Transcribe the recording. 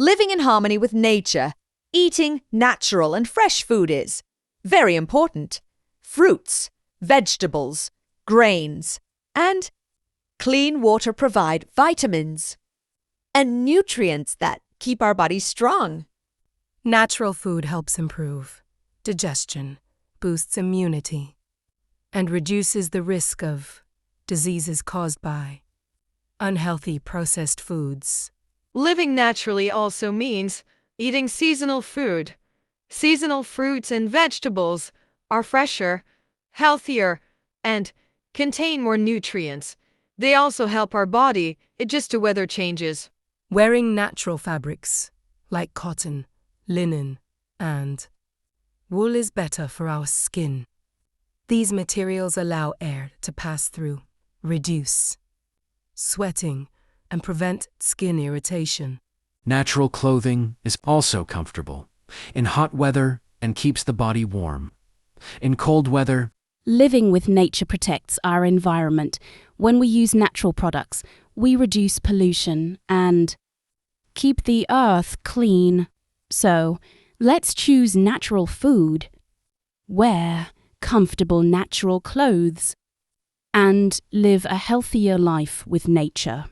Living in harmony with nature, eating natural and fresh food is very important. Fruits, vegetables, grains, and clean water provide vitamins and nutrients that keep our bodies strong. Natural food helps improve digestion, boosts immunity, and reduces the risk of diseases caused by unhealthy processed foods. Living naturally also means eating seasonal food. Seasonal fruits and vegetables are fresher, healthier, and contain more nutrients. They also help our body adjust to weather changes. Wearing natural fabrics like cotton, linen, and wool is better for our skin. These materials allow air to pass through, reduce sweating, and prevent skin irritation. Natural clothing is also comfortable in hot weather and keeps the body warm. In cold weather, living with nature protects our environment. When we use natural products, we reduce pollution and keep the earth clean. So, let's choose natural food, wear comfortable natural clothes, and live a healthier life with nature.